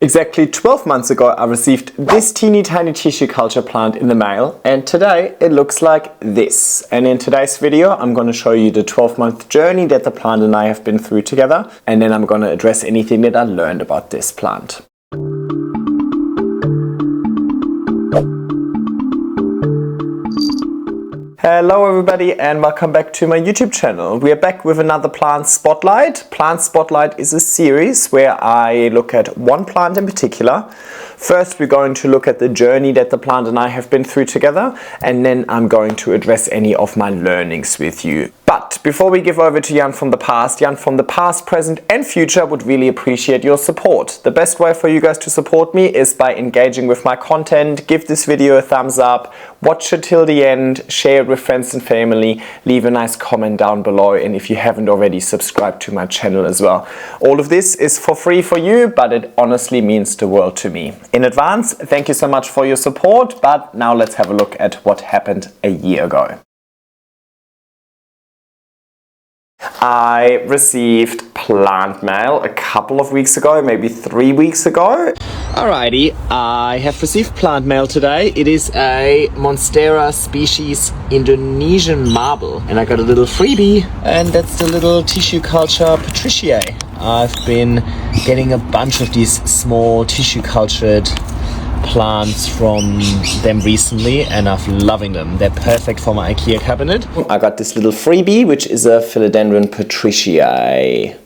Exactly 12 months ago I received this teeny tiny tissue culture plant in the mail, and today it looks like this. And in today's video I'm going to show you the 12-month journey that the plant and I have been through together, and then I'm going to address anything that I learned about this plant. Hello everybody and welcome back to my YouTube channel. We are back with another Plant Spotlight. Plant Spotlight is a series where I look at one plant in particular. First we're going to look at the journey that the plant and I have been through together, and then I'm going to address any of my learnings with you. But before we give over to Jan from the past, present and future would really appreciate your support. The best way for you guys to support me is by engaging with my content. Give this video a thumbs up, watch it till the end, share it with friends and family, leave a nice comment down below, and if you haven't already, subscribe to my channel as well. All of this is for free for you, but it honestly means the world to me. In advance, thank you so much for your support, but now let's have a look at what happened a year ago. I received plant mail a couple of weeks ago, maybe 3 weeks ago. Alrighty, I have received plant mail today. It is a Monstera species Indonesian marble, and I got a little freebie, and that's the little tissue culture patriciae. I've been getting a bunch of these small tissue cultured plants from them recently, and I'm loving them. They're perfect for my IKEA cabinet. I got this little freebie, which is a Philodendron patriciae,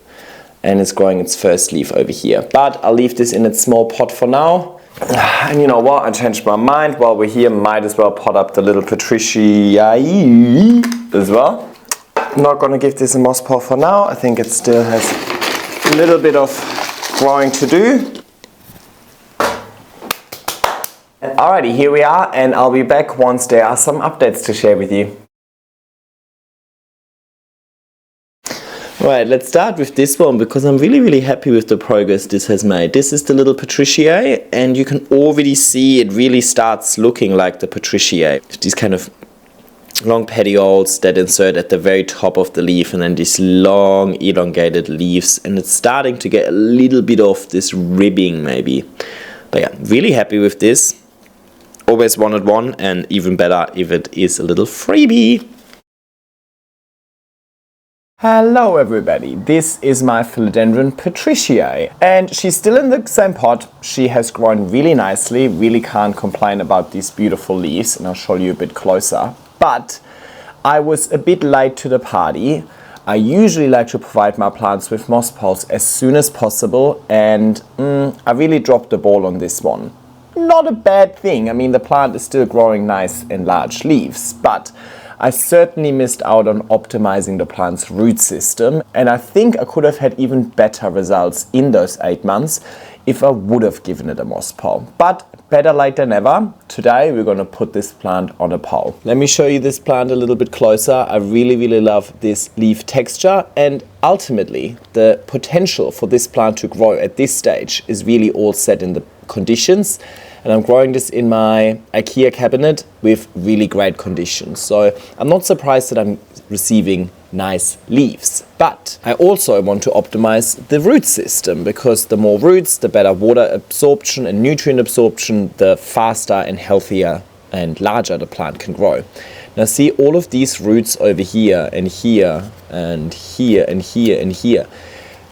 and it's growing its first leaf over here. But I'll leave this in its small pot for now. And you know what? I changed my mind. While we're here, might as well pot up the little patriciae as well. I'm not going to give this a moss pot for now. I think it still has a little bit of growing to do. Alrighty, here we are, and I'll be back once there are some updates to share with you. Right, let's start with this one because I'm really happy with the progress this has made. This is the little patriciae, and you can already see it really starts looking like the patriciae. These kind of long petioles that insert at the very top of the leaf, and then these long elongated leaves, and it's starting to get a little bit of this ribbing maybe. But yeah, really happy with this. Always wanted one, and even better if it is a little freebie. Hello everybody, this is my Philodendron patriciae, and she's still in the same pot. She has grown really nicely, really can't complain about these beautiful leaves, and I'll show you a bit closer. But I was a bit late to the party. I usually like to provide my plants with moss poles as soon as possible, and I really dropped the ball on this one. Not a bad thing. I mean, the plant is still growing nice and large leaves, but I certainly missed out on optimizing the plant's root system, and I think I could have had even better results in those 8 months if I would have given it a moss pole. But better late than never. Today we're going to put this plant on a pole. Let me show you this plant a little bit closer. I really love this leaf texture, and ultimately the potential for this plant to grow at this stage is really all set in the conditions, and I'm growing this in my IKEA cabinet with really great conditions. So I'm not surprised that I'm receiving nice leaves, but I also want to optimize the root system, because the more roots, the better water absorption and nutrient absorption, the faster and healthier and larger the plant can grow. Now see all of these roots over here and here and here and here and here.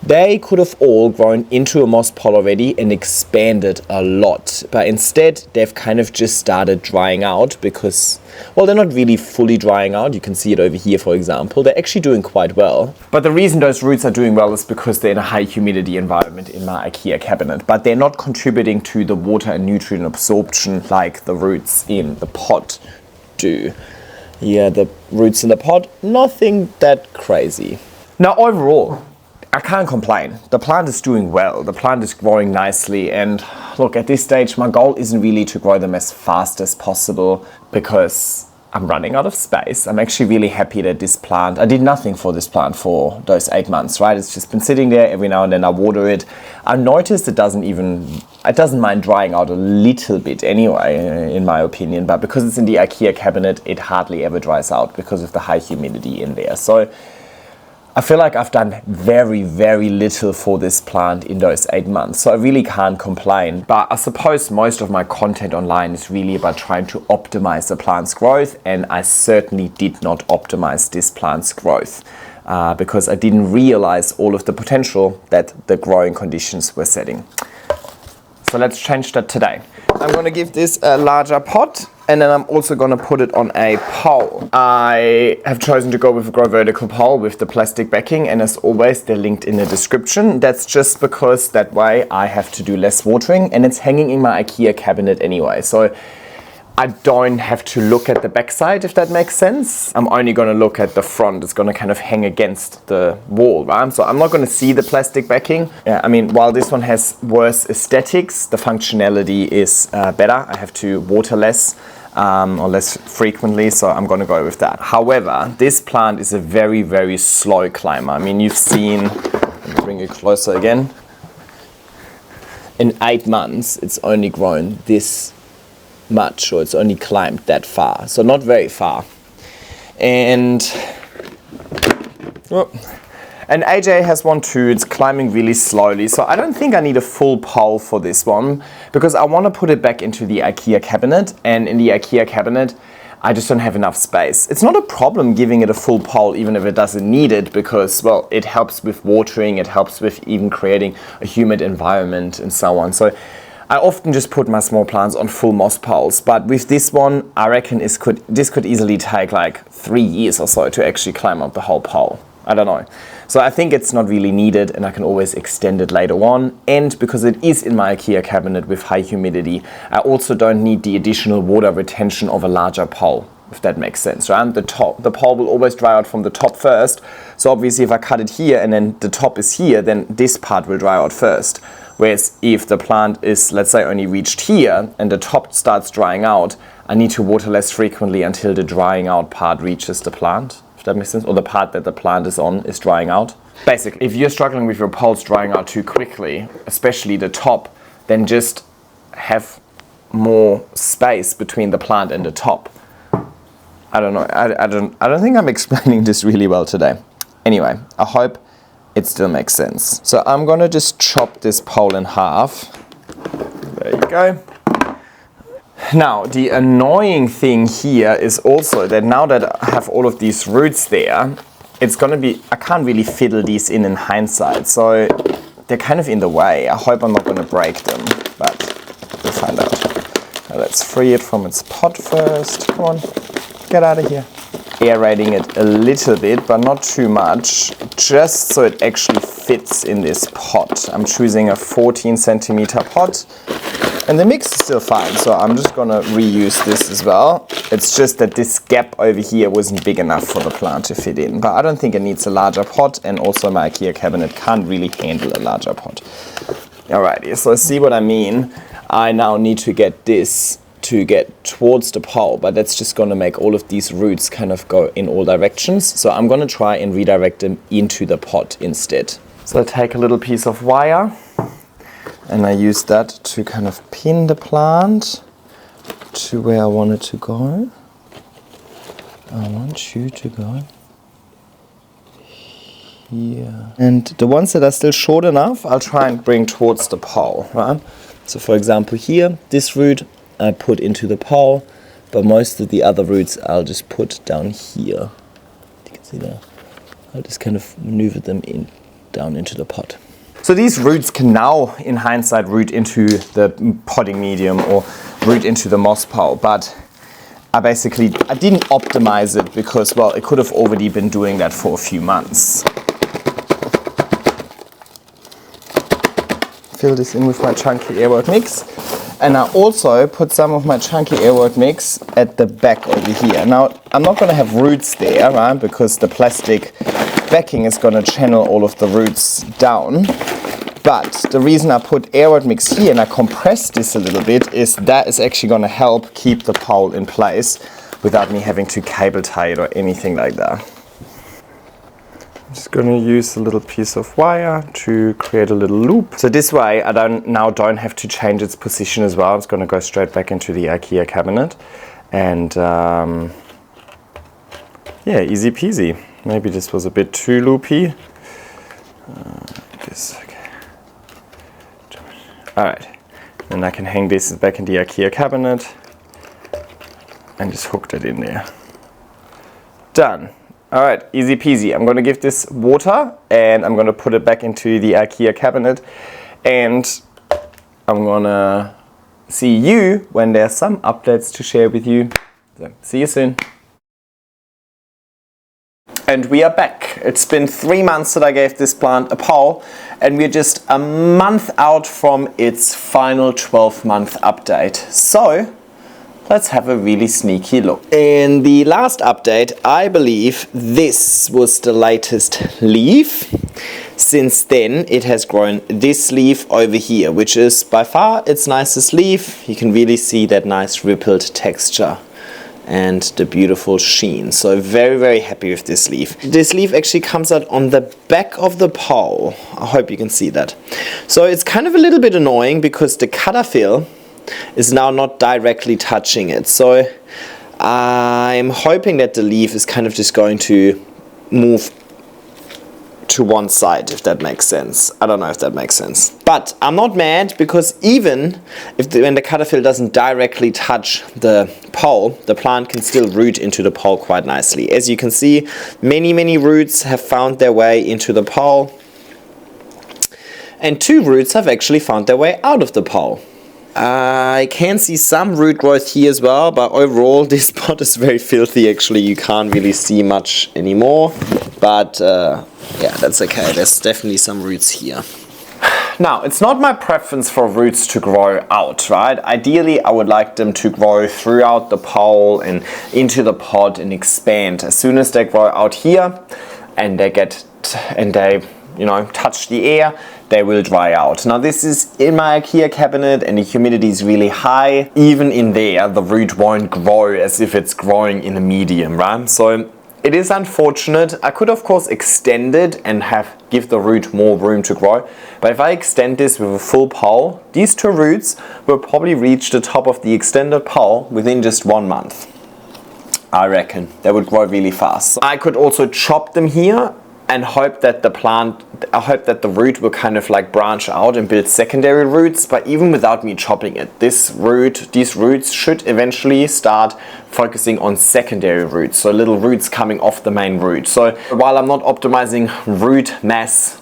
They could have all grown into a moss pole already and expanded a lot, but instead they've kind of just started drying out because, well, they're not really fully drying out. You can see it over here, for example. They're actually doing quite well. But the reason those roots are doing well is because they're in a high humidity environment in my IKEA cabinet, but they're not contributing to the water and nutrient absorption like the roots in the pot do. Yeah, the roots in the pot, nothing that crazy. Now overall, I can't complain. The plant is doing well. The plant is growing nicely, and look, at this stage my goal isn't really to grow them as fast as possible because I'm running out of space. I'm actually really happy that this plant, I did nothing for this plant for those 8 months, right? It's just been sitting there. Every now and then I water it. I noticed it doesn't mind drying out a little bit anyway, in my opinion, but because it's in the IKEA cabinet, it hardly ever dries out because of the high humidity in there. So I feel like I've done very, very little for this plant in those 8 months, so I really can't complain. But I suppose most of my content online is really about trying to optimize the plant's growth, and I certainly did not optimize this plant's growth because I didn't realize all of the potential that the growing conditions were setting. So let's change that today. I'm going to give this a larger pot, and then I'm also going to put it on a pole. I have chosen to go with a grow vertical pole with the plastic backing, and as always they're linked in the description. That's just because that way I have to do less watering, and it's hanging in my IKEA cabinet anyway, so I don't have to look at the backside, if that makes sense. I'm only going to look at the front. It's going to kind of hang against the wall, right? So I'm not going to see the plastic backing. I mean, while this one has worse aesthetics, the functionality is better. I have to water less or less frequently, so I'm going to go with that. However, this plant is a very, very slow climber. I mean, you've seen, let me bring it closer again. In 8 months, it's only grown this much, or it's only climbed that far, so not very far. And AJ has one too. It's climbing really slowly, so I don't think I need a full pole for this one, because I want to put it back into the IKEA cabinet, and in the IKEA cabinet I just don't have enough space. It's not a problem giving it a full pole even if it doesn't need it, because, well, it helps with watering, it helps with even creating a humid environment and so on. So I often just put my small plants on full moss poles, but with this one, I reckon this could easily take like 3 years or so to actually climb up the whole pole. I don't know. So I think it's not really needed, and I can always extend it later on. And because it is in my IKEA cabinet with high humidity, I also don't need the additional water retention of a larger pole, if that makes sense, right? The pole will always dry out from the top first. So obviously if I cut it here and then the top is here, then this part will dry out first. Whereas if the plant is, let's say, only reached here and the top starts drying out, I need to water less frequently until the drying out part reaches the plant, if that makes sense, or the part that the plant is on is drying out. Basically, if you're struggling with your poles drying out too quickly, especially the top, then just have more space between the plant and the top. I don't know. I don't think I'm explaining this really well today. Anyway, I hope it still makes sense. So I'm gonna just chop this pole in half. There you go. Now, the annoying thing here is also that now that I have all of these roots there, it's gonna be, I can't really fiddle these in hindsight, so they're kind of in the way. I hope I'm not gonna break them, but we'll find out. Now let's free it from its pot first. Come on, get out of here. Aerating it a little bit, but not too much, just so it actually fits in this pot. I'm choosing a 14 centimeter pot, and the mix is still fine, so I'm just gonna reuse this as well. It's just that this gap over here wasn't big enough for the plant to fit in, but I don't think it needs a larger pot, and also my IKEA cabinet can't really handle a larger pot. Alrighty, so see what I mean? I now need to get this to get towards the pole, but that's just going to make all of these roots kind of go in all directions. So I'm going to try and redirect them into the pot instead. So I take a little piece of wire and I use that to kind of pin the plant to where I want it to go. I want you to go here. And the ones that are still short enough, I'll try and bring towards the pole, right? So for example here, this root I put into the pole, but most of the other roots I'll just put down here. You can see there. I'll just kind of maneuver them down into the pot. So these roots can now, in hindsight, root into the potting medium or root into the moss pole, but I didn't optimize it because, well, it could have already been doing that for a few months. Fill this in with my chunky airwork mix. And I also put some of my chunky airwork mix at the back over here. Now, I'm not going to have roots there, right? Because the plastic backing is going to channel all of the roots down. But the reason I put airwork mix here and I compress this a little bit is that is actually going to help keep the pole in place without me having to cable tie it or anything like that. I'm just going to use a little piece of wire to create a little loop. So this way I don't have to change its position as well. It's going to go straight back into the IKEA cabinet. And yeah, easy peasy. Maybe this was a bit too loopy. Okay. Alright, then I can hang this back in the IKEA cabinet and just hook that in there. Done. Alright, easy peasy. I'm going to give this water and I'm going to put it back into the IKEA cabinet, and I'm going to see you when there's some updates to share with you. So, see you soon. And we are back. It's been 3 months that I gave this plant a pole, and we're just a month out from its final 12-month update. So let's have a really sneaky look. In the last update, I believe this was the latest leaf. Since then, it has grown this leaf over here, which is by far its nicest leaf. You can really see that nice rippled texture and the beautiful sheen. So very, very happy with this leaf. This leaf actually comes out on the back of the pole. I hope you can see that. So it's kind of a little bit annoying because the Cetaphil is now not directly touching it. So I'm hoping that the leaf is kind of just going to move to one side, if that makes sense. I don't know if that makes sense. But I'm not mad, because even when the Cetaphil doesn't directly touch the pole, the plant can still root into the pole quite nicely. As you can see, many roots have found their way into the pole, and 2 roots have actually found their way out of the pole. I can see some root growth here as well, but overall this spot is very filthy. Actually, you can't really see much anymore, but yeah, that's okay. There's definitely some roots here. Now, it's not my preference for roots to grow out, right? Ideally, I would like them to grow throughout the pole and into the pot and expand. As soon as they grow out here and they touch the air, they will dry out. Now, this is in my IKEA cabinet and the humidity is really high. Even in there, the root won't grow as if it's growing in a medium, right? So it is unfortunate. I could of course extend it and give the root more room to grow. But if I extend this with a full pole, these 2 roots will probably reach the top of the extended pole within just 1 month. I reckon they would grow really fast. So I could also chop them here and hope that the root will kind of like branch out and build secondary roots. But even without me chopping it, these roots should eventually start focusing on secondary roots, so little roots coming off the main root. So while I'm not optimizing root mass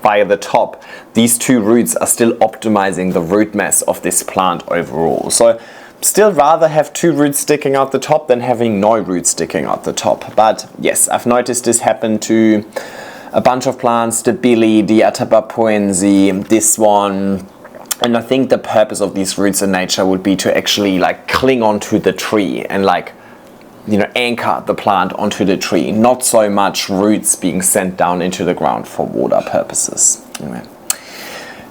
via the top, these 2 roots are still optimizing the root mass of this plant overall. So still rather have 2 roots sticking out the top than having no roots sticking out the top. But yes, I've noticed this happen to a bunch of plants, the Billy, the Atabapoense, this one. And I think the purpose of these roots in nature would be to actually like cling onto the tree and anchor the plant onto the tree, not so much roots being sent down into the ground for water purposes. Anyway.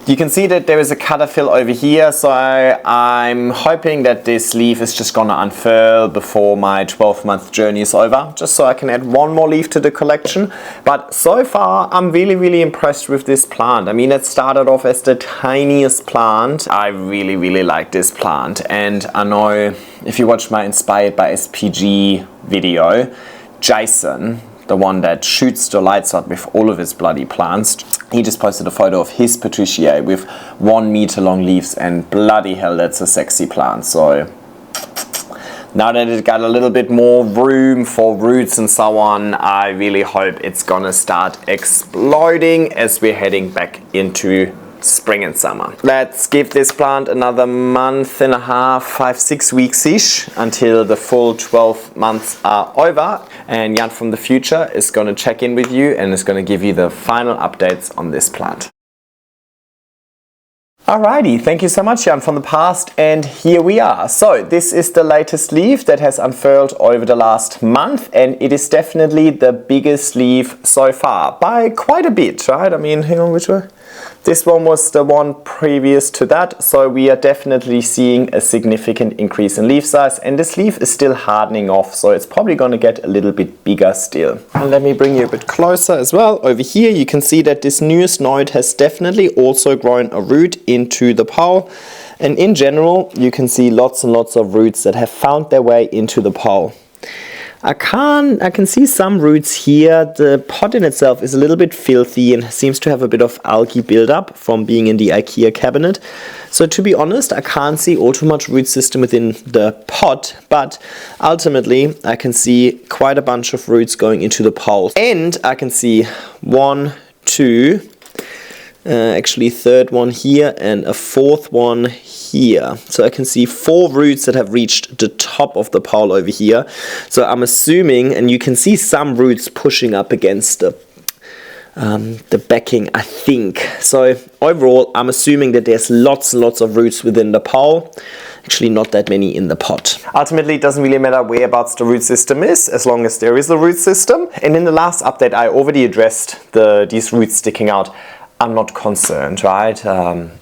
You can see that there is a Cetaphil over here, so I'm hoping that this leaf is just gonna unfurl before my 12-month journey is over, just so I can add 1 more leaf to the collection. But so far, I'm really impressed with this plant. I mean, it started off as the tiniest plant. I really like this plant, and I know if you watch my Inspired by SPG video, Jason, the one that shoots the lights out with all of his bloody plants, he just posted a photo of his patriciae with 1 meter long leaves, and bloody hell, that's a sexy plant. So now that it got a little bit more room for roots and so on, I really hope it's gonna start exploding as we're heading back into spring and summer. Let's give this plant another month and a half, 5-6 weeks-ish, until the full 12 months are over, and Jan from the future is going to check in with you and is going to give you the final updates on this plant. Alrighty, thank you so much, Jan from the past, and here we are. So this is the latest leaf that has unfurled over the last month, and it is definitely the biggest leaf so far by quite a bit, right? I mean, hang on, which one? This one was the one previous to that, so we are definitely seeing a significant increase in leaf size, and this leaf is still hardening off, so it's probably going to get a little bit bigger still. And let me bring you a bit closer as well. Over here you can see that this newest node has definitely also grown a root into the pole, and in general you can see lots and lots of roots that have found their way into the pole. I can see some roots here. The pot in itself is a little bit filthy and seems to have a bit of algae buildup from being in the IKEA cabinet. So to be honest, I can't see all too much root system within the pot, but ultimately I can see quite a bunch of roots going into the poles. And I can see one, two, actually third one here and a fourth one here. So I can see 4 roots that have reached the top of the pole over here. So I'm assuming, and you can see some roots pushing up against the backing, I think. So overall, I'm assuming that there's lots and lots of roots within the pole. Actually, not that many in the pot. Ultimately, it doesn't really matter whereabouts the root system is, as long as there is a root system. And in the last update, I already addressed these roots sticking out. I'm not concerned, right?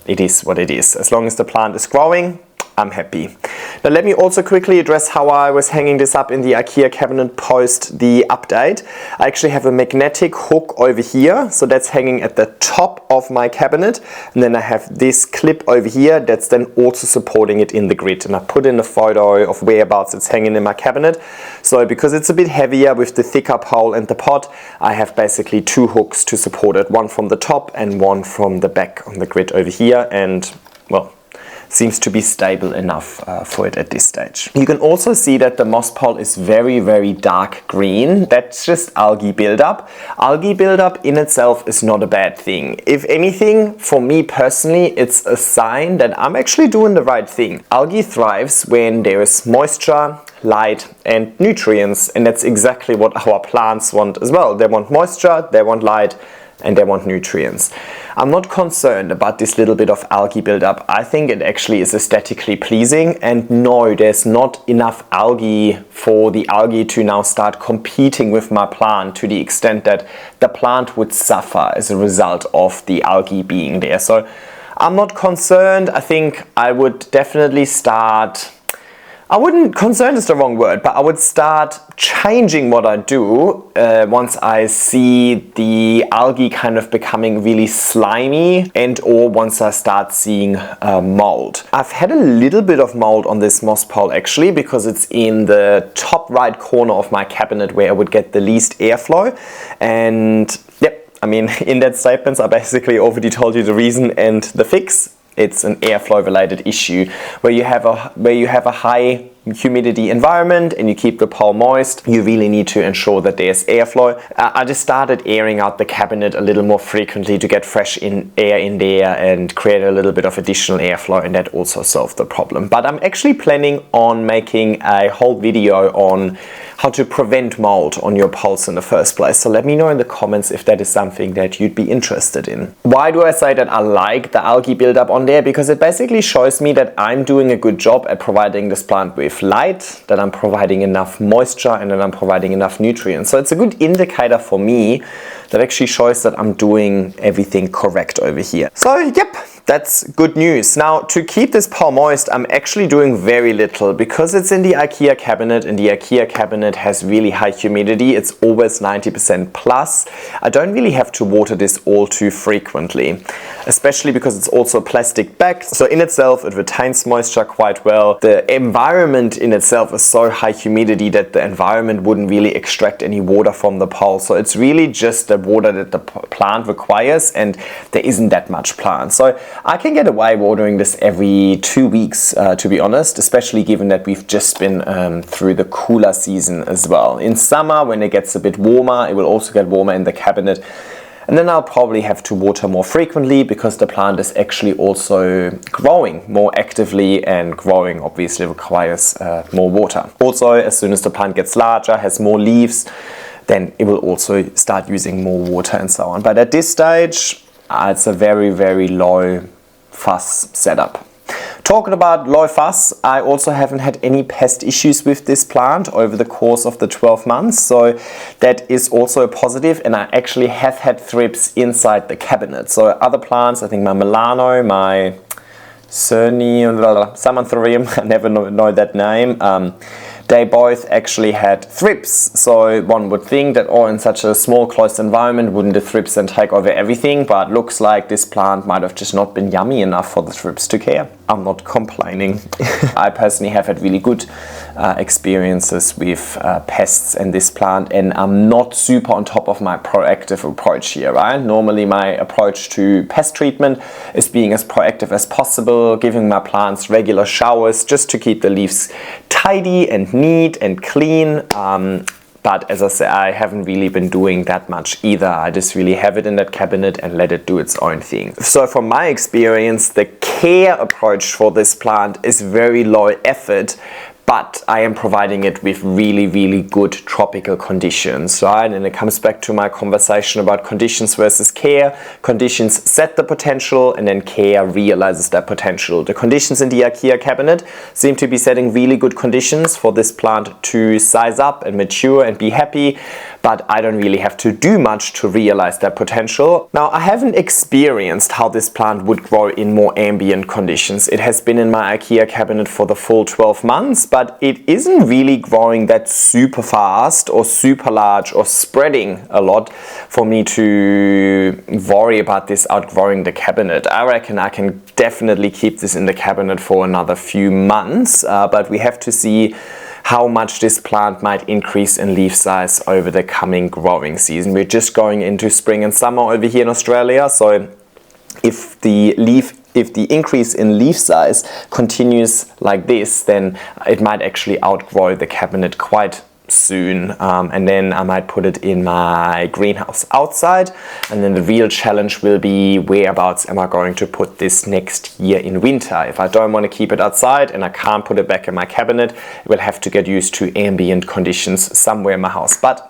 It is what it is. As long as the plant is growing, I'm happy. Now let me also quickly address how I was hanging this up in the IKEA cabinet post the update. I actually have a magnetic hook over here, so that's hanging at the top of my cabinet, and then I have this clip over here that's then also supporting it in the grid, and I put in a photo of whereabouts it's hanging in my cabinet. So because it's a bit heavier with the thicker pole and the pot, I have basically 2 hooks to support it, one from the top and one from the back on the grid over here, and well, seems to be stable enough for it at this stage. You can also see that the moss pole is very, very dark green. That's just algae buildup. Algae buildup in itself is not a bad thing. If anything, for me personally, it's a sign that I'm actually doing the right thing. Algae thrives when there is moisture, light and nutrients, and that's exactly what our plants want as well. They want moisture, they want light, and they want nutrients. I'm not concerned about this little bit of algae buildup. I think it actually is aesthetically pleasing, and no, there's not enough algae for the algae to now start competing with my plant to the extent that the plant would suffer as a result of the algae being there. So I'm not concerned. I think I would definitely start, concerned is the wrong word, but I would start changing what I do once I see the algae kind of becoming really slimy, and or once I start seeing mold. I've had a little bit of mold on this moss pole actually, because it's in the top right corner of my cabinet where I would get the least airflow. And yep, I mean, in that statement I basically already told you the reason and the fix. It's an airflow related issue where you have a high humidity environment and you keep the pole moist. You really need to ensure that there's airflow. I just started airing out the cabinet a little more frequently to get fresh air in there and create a little bit of additional airflow, and that also solved the problem. But I'm actually planning on making a whole video on how to prevent mold on your poles in the first place. So let me know in the comments if that is something that you'd be interested in. Why do I say that I like the algae buildup on there? Because it basically shows me that I'm doing a good job at providing this plant with light, that I'm providing enough moisture, and that I'm providing enough nutrients. So it's a good indicator for me that actually shows that I'm doing everything correct over here. So yep, that's good news. Now to keep this pole moist, I'm actually doing very little because it's in the IKEA cabinet, and the IKEA cabinet has really high humidity. It's always 90% plus. I don't really have to water this all too frequently, especially because it's also plastic backed. So in itself, it retains moisture quite well. The environment in itself is so high humidity that the environment wouldn't really extract any water from the pole. So it's really just the water that the plant requires, and there isn't that much plant. So I can get away watering this every 2 weeks, to be honest, especially given that we've just been through the cooler season as well. In summer, when it gets a bit warmer, it will also get warmer in the cabinet. And then I'll probably have to water more frequently because the plant is actually also growing more actively, and growing obviously requires more water. Also, as soon as the plant gets larger, has more leaves, then it will also start using more water and so on. But at this stage, it's a very, very low fuss setup. Talking about low fuss, I also haven't had any pest issues with this plant over the course of the 12 months. So that is also a positive, and I actually have had thrips inside the cabinet. So other plants, I think my Milano, my Samanthurium, I never know that name, they both actually had thrips. So one would think that, oh, in such a small closed environment, wouldn't the thrips then take over everything? But looks like this plant might have just not been yummy enough for the thrips to care. I'm not complaining. I personally have had really good experiences with pests in this plant, and I'm not super on top of my proactive approach here, right? Normally my approach to pest treatment is being as proactive as possible, giving my plants regular showers just to keep the leaves tidy and neat and clean. But as I say, I haven't really been doing that much either. I just really have it in that cabinet and let it do its own thing. So from my experience, the care approach for this plant is very low effort, but I am providing it with really, really good tropical conditions, right? And it comes back to my conversation about conditions versus care. Conditions set the potential, and then care realizes that potential. The conditions in the IKEA cabinet seem to be setting really good conditions for this plant to size up and mature and be happy, but I don't really have to do much to realize that potential. Now, I haven't experienced how this plant would grow in more ambient conditions. It has been in my IKEA cabinet for the full 12 months, but it isn't really growing that super fast or super large or spreading a lot for me to worry about this outgrowing the cabinet. I reckon I can definitely keep this in the cabinet for another few months, but we have to see how much this plant might increase in leaf size over the coming growing season. We're just going into spring and summer over here in Australia, so if the increase in leaf size continues like this, then it might actually outgrow the cabinet quite soon, and then I might put it in my greenhouse outside, and then the real challenge will be whereabouts am I going to put this next year in winter. If I don't want to keep it outside and I can't put it back in my cabinet, it will have to get used to ambient conditions somewhere in my house. But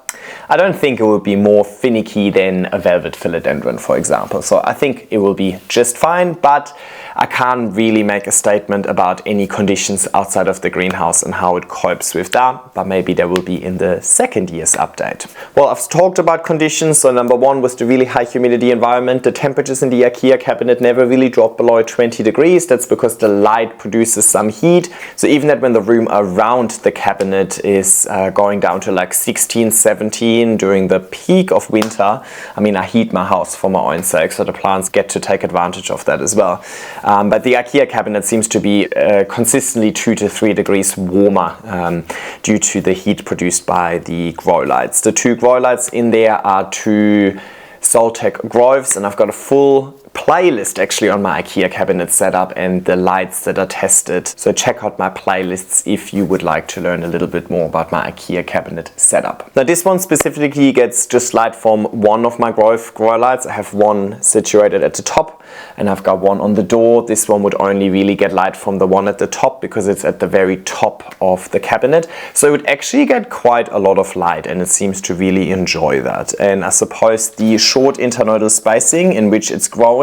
I don't think it will be more finicky than a velvet philodendron, for example. So I think it will be just fine, but I can't really make a statement about any conditions outside of the greenhouse and how it copes with that, but maybe there will be in the second year's update. Well, I've talked about conditions. So number one was the really high humidity environment. The temperatures in the IKEA cabinet never really drop below 20 degrees. That's because the light produces some heat. So even that when the room around the cabinet is going down to like 16, 17 during the peak of winter, I mean, I heat my house for my own sake, so the plants get to take advantage of that as well. But the IKEA cabinet seems to be consistently 2 to 3 degrees warmer due to the heat produced by the grow lights. The two grow lights in there are two Soltec groves, and I've got a full playlist actually on my IKEA cabinet setup and the lights that are tested. So check out my playlists if you would like to learn a little bit more about my IKEA cabinet setup. Now this one specifically gets just light from one of my grow lights. I have one situated at the top and I've got one on the door. This one would only really get light from the one at the top because it's at the very top of the cabinet. So it would actually get quite a lot of light, and it seems to really enjoy that. And I suppose the short internodal spacing in which it's growing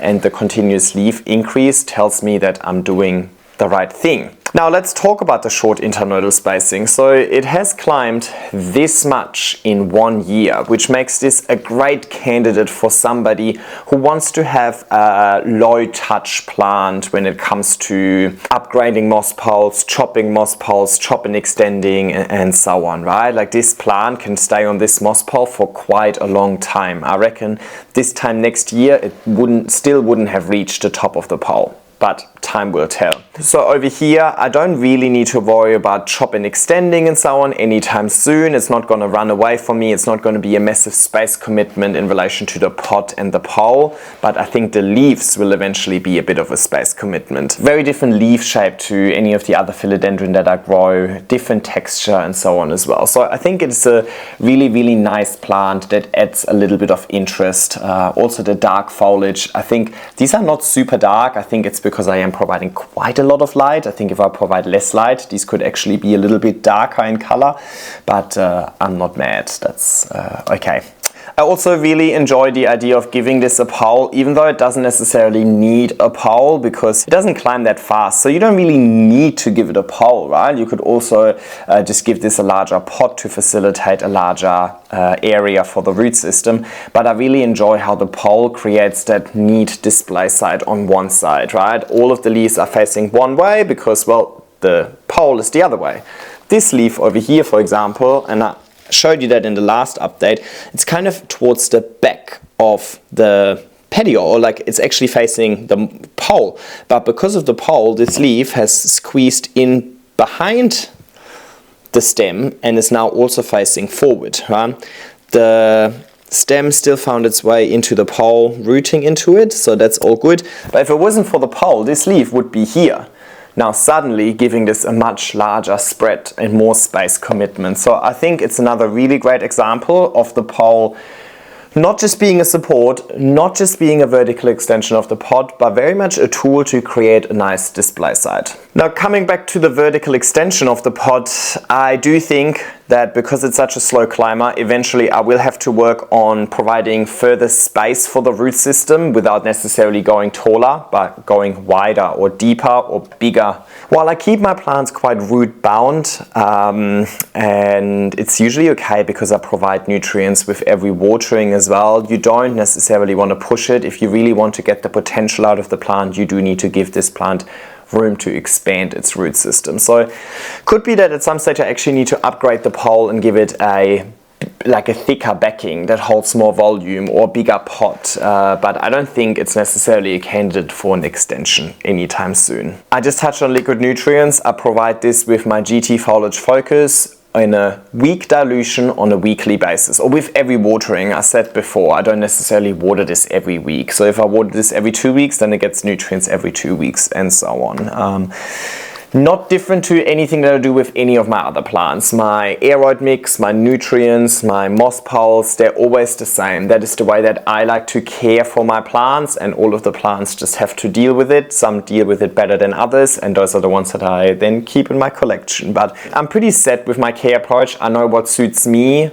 and the continuous leaf increase tells me that I'm doing the right thing. Now let's talk about the short internodal spacing. So it has climbed this much in 1 year, which makes this a great candidate for somebody who wants to have a low touch plant when it comes to upgrading moss poles, chopping and extending, and so on, right? Like this plant can stay on this moss pole for quite a long time. I reckon this time next year it still wouldn't have reached the top of the pole, but time will tell. So over here, I don't really need to worry about chop and extending and so on anytime soon. It's not going to run away from me. It's not going to be a massive space commitment in relation to the pot and the pole, but I think the leaves will eventually be a bit of a space commitment. Very different leaf shape to any of the other philodendron that I grow, different texture and so on as well. So I think it's a really, really nice plant that adds a little bit of interest. Also the dark foliage, I think these are not super dark. I think it's because I am providing quite a lot of light. I think if I provide less light, these could actually be a little bit darker in color, but I'm not mad. That's okay. I also really enjoy the idea of giving this a pole, even though it doesn't necessarily need a pole because it doesn't climb that fast. So you don't really need to give it a pole, right? You could also just give this a larger pot to facilitate a larger area for the root system. But I really enjoy how the pole creates that neat display side on one side, right? All of the leaves are facing one way because, well, the pole is the other way. This leaf over here, for example, and I showed you that in the last update, it's kind of towards the back of the patio, or like it's actually facing the pole, but because of the pole this leaf has squeezed in behind the stem and is now also facing forward. Right? The stem still found its way into the pole, rooting into it, so that's all good. But if it wasn't for the pole, this leaf would be here. Now suddenly giving this a much larger spread and more space commitment. So I think it's another really great example of the pole not just being a support, not just being a vertical extension of the pot, but very much a tool to create a nice display site. Now coming back to the vertical extension of the pot, I do think that because it's such a slow climber, eventually I will have to work on providing further space for the root system without necessarily going taller, but going wider or deeper or bigger. While I keep my plants quite root bound, and it's usually okay because I provide nutrients with every watering as well, you don't necessarily want to push it. If you really want to get the potential out of the plant, you do need to give this plant room to expand its root system. So could be that at some stage I actually need to upgrade the pole and give it a thicker backing that holds more volume or bigger pot, but I don't think it's necessarily a candidate for an extension anytime soon. I just touched on liquid nutrients. I provide this with my GT Foliage Focus in a week dilution on a weekly basis, or with every watering. I said before, I don't necessarily water this every week. So if I water this every 2 weeks, then it gets nutrients every 2 weeks and so on. Not different to anything that I do with any of my other plants. My aeroid mix, my nutrients, my moss poles, they're always the same. That is the way that I like to care for my plants, and all of the plants just have to deal with it. Some deal with it better than others, and those are the ones that I then keep in my collection. But I'm pretty set with my care approach. I know what suits me,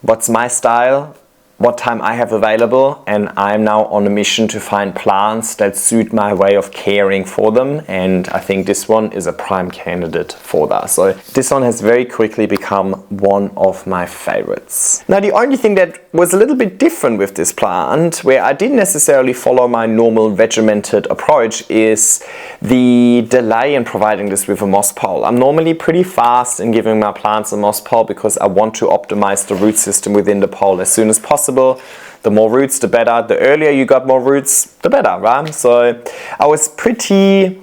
what's my style, what time I have available, and I'm now on a mission to find plants that suit my way of caring for them, and I think this one is a prime candidate for that. So this one has very quickly become one of my favorites. Now the only thing that was a little bit different with this plant, where I didn't necessarily follow my normal regimented approach, is the delay in providing this with a moss pole. I'm normally pretty fast in giving my plants a moss pole because I want to optimize the root system within the pole as soon as possible. The more roots, the better. The earlier you got more roots, the better, right? So I was pretty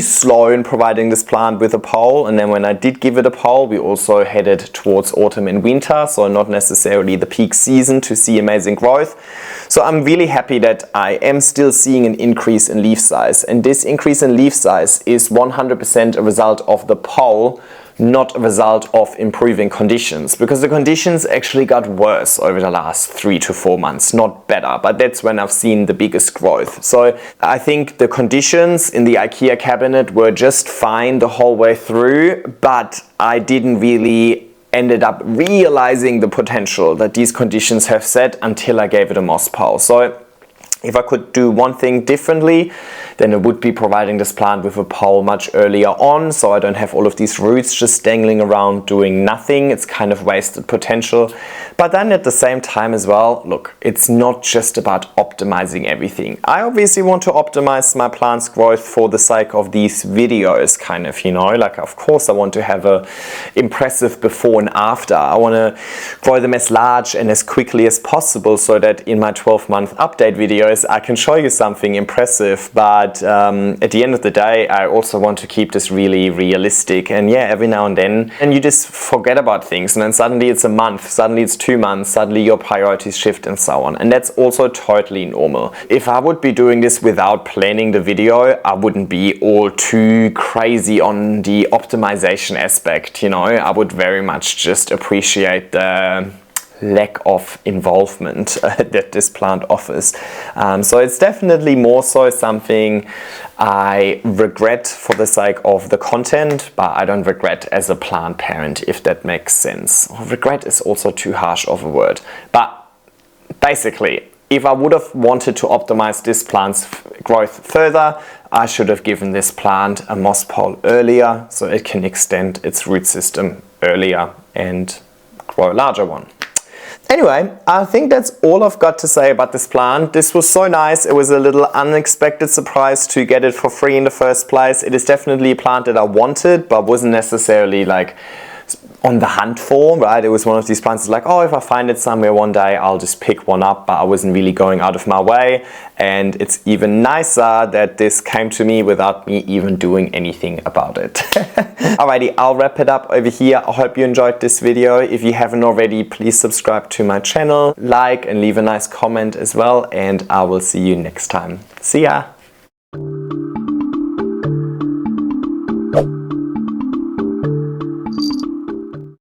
slow in providing this plant with a pole, and then when I did give it a pole, we also headed towards autumn and winter, so not necessarily the peak season to see amazing growth. So I'm really happy that I am still seeing an increase in leaf size, and this increase in leaf size is 100% a result of the pole, not a result of improving conditions, because the conditions actually got worse over the last 3 to 4 months, not better, but that's when I've seen the biggest growth. So I think the conditions in the IKEA cabinet were just fine the whole way through, but I didn't really ended up realizing the potential that these conditions have set until I gave it a moss pole. So if I could do one thing differently, then it would be providing this plant with a pole much earlier on, so I don't have all of these roots just dangling around doing nothing. It's kind of wasted potential. But then at the same time as well, look, it's not just about optimizing everything. I obviously want to optimize my plant's growth for the sake of these videos, kind of, you know, like of course I want to have a impressive before and after. I want to grow them as large and as quickly as possible so that in my 12-month update videos I can show you something impressive, but at the end of the day I also want to keep this really realistic. And yeah, every now and then and you just forget about things, and then suddenly it's a month, suddenly it's 2 months, suddenly your priorities shift and so on, and that's also totally normal. If I would be doing this without planning the video, I wouldn't be all too crazy on the optimization aspect, you know. I would very much just appreciate the lack of involvement that this plant offers. So it's definitely more so something I regret for the sake of the content, but I don't regret as a plant parent, if that makes sense. Regret is also too harsh of a word. But basically, if I would have wanted to optimize this plant's growth further, I should have given this plant a moss pole earlier so it can extend its root system earlier and grow a larger one. Anyway, I think that's all I've got to say about this plant. This was so nice. It was a little unexpected surprise to get it for free in the first place. It is definitely a plant that I wanted, but wasn't necessarily like on the hunt for, right? It was one of these plants like, oh, if I find it somewhere one day, I'll just pick one up, but I wasn't really going out of my way. And it's even nicer that this came to me without me even doing anything about it. Alrighty, I'll wrap it up over here. I hope you enjoyed this video. If you haven't already, please subscribe to my channel, like and leave a nice comment as well, and I will see you next time. See ya!